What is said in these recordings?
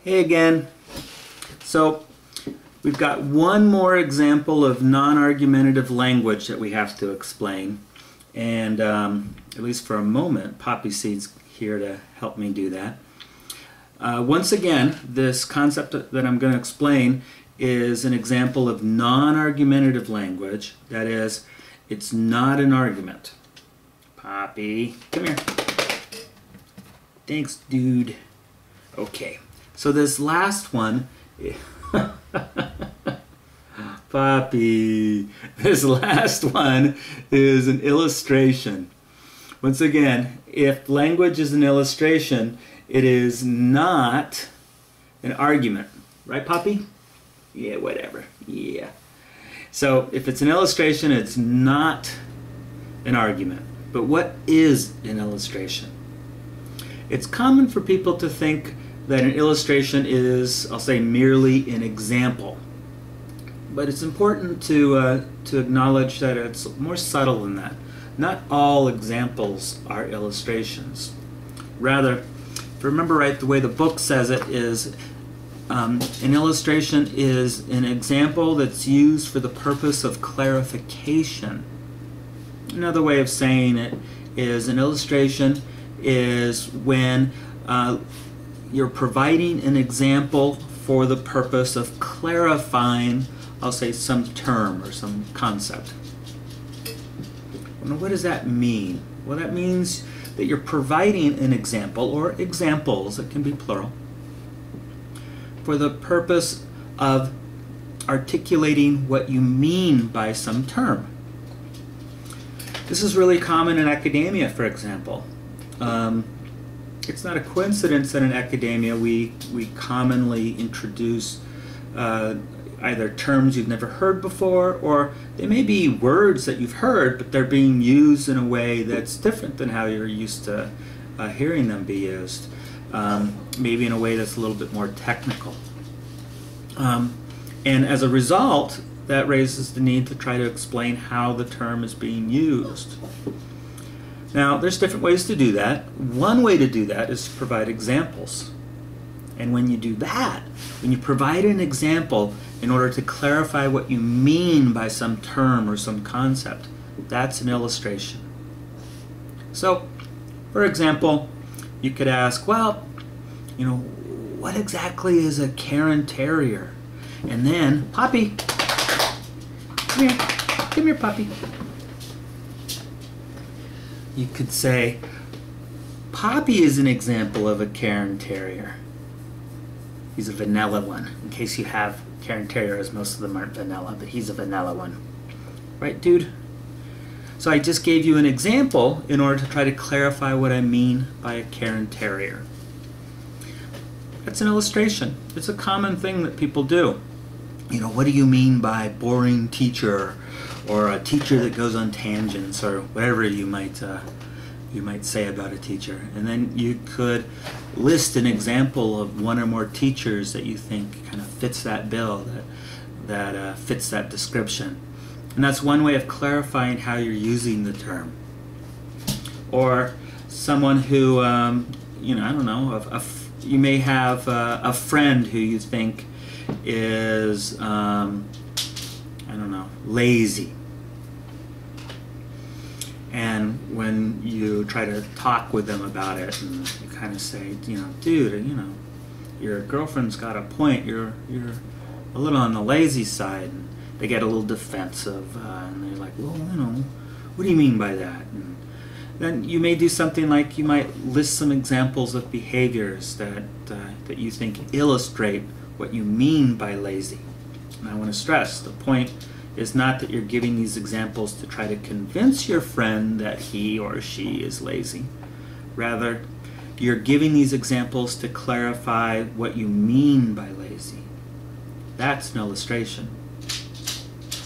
Hey again. So we've got one more example of non-argumentative language that we have to explain. And at least for a moment, Poppy Seed's here to help me do that. Once again, this concept that I'm going to explain is an example of non-argumentative language. That is, it's not an argument. Poppy, come here. Thanks, dude. Okay. So this last one, Poppy, this last one is an illustration. Once again, if language is an illustration, it is not an argument. Right, Poppy? Yeah, whatever. Yeah. So if it's an illustration, it's not an argument. But what is an illustration? It's common for people to think that an illustration is, I'll say, merely an example. But it's important to acknowledge that it's more subtle than that. Not all examples are illustrations. Rather, if you remember right, the way the book says it is an illustration is an example that's used for the purpose of clarification. Another way of saying it is an illustration is when you're providing an example for the purpose of clarifying, I'll say, some term or some concept. Now, what does that mean? Well, that means that you're providing an example, or examples, it can be plural, for the purpose of articulating what you mean by some term. This is really common in academia, for example. It's not a coincidence that in academia we commonly introduce either terms you've never heard before, or they may be words that you've heard, but they're being used in a way that's different than how you're used to hearing them be used. Maybe in a way that's a little bit more technical. And as a result, that raises the need to try to explain how the term is being used. Now, there's different ways to do that. One way to do that is to provide examples. And when you do that, when you provide an example in order to clarify what you mean by some term or some concept, that's an illustration. So, for example, you could ask, well, you know, what exactly is a Cairn Terrier? And then, Poppy, come here, Poppy. You could say, Poppy is an example of a Cairn Terrier. He's a vanilla one, in case you have Cairn Terriers. Most of them aren't vanilla, but he's a vanilla one. Right, dude? So I just gave you an example in order to try to clarify what I mean by a Cairn Terrier. That's an illustration. It's a common thing that people do. You know, what do you mean by boring teacher, or a teacher that goes on tangents, or whatever you might say about a teacher? And then you could list an example of one or more teachers that you think kind of fits that bill, that fits that description. And that's one way of clarifying how you're using the term. Or someone who, you know, I don't know, you may have a friend who you think is, I don't know, lazy. And when you try to talk with them about it, and you kind of say, you know, dude, you know, your girlfriend's got a point. You're a little on the lazy side. And they get a little defensive, and they're like, well, you know, what do you mean by that? And then you may do something like you might list some examples of behaviors that you think illustrate what you mean by lazy. And I want to stress, the point is not that you're giving these examples to try to convince your friend that he or she is lazy. Rather, you're giving these examples to clarify what you mean by lazy. That's an illustration.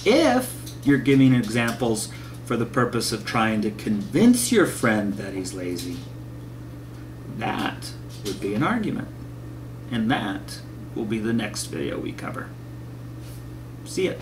If you're giving examples for the purpose of trying to convince your friend that he's lazy, that would be an argument. And that will be the next video we cover. See ya.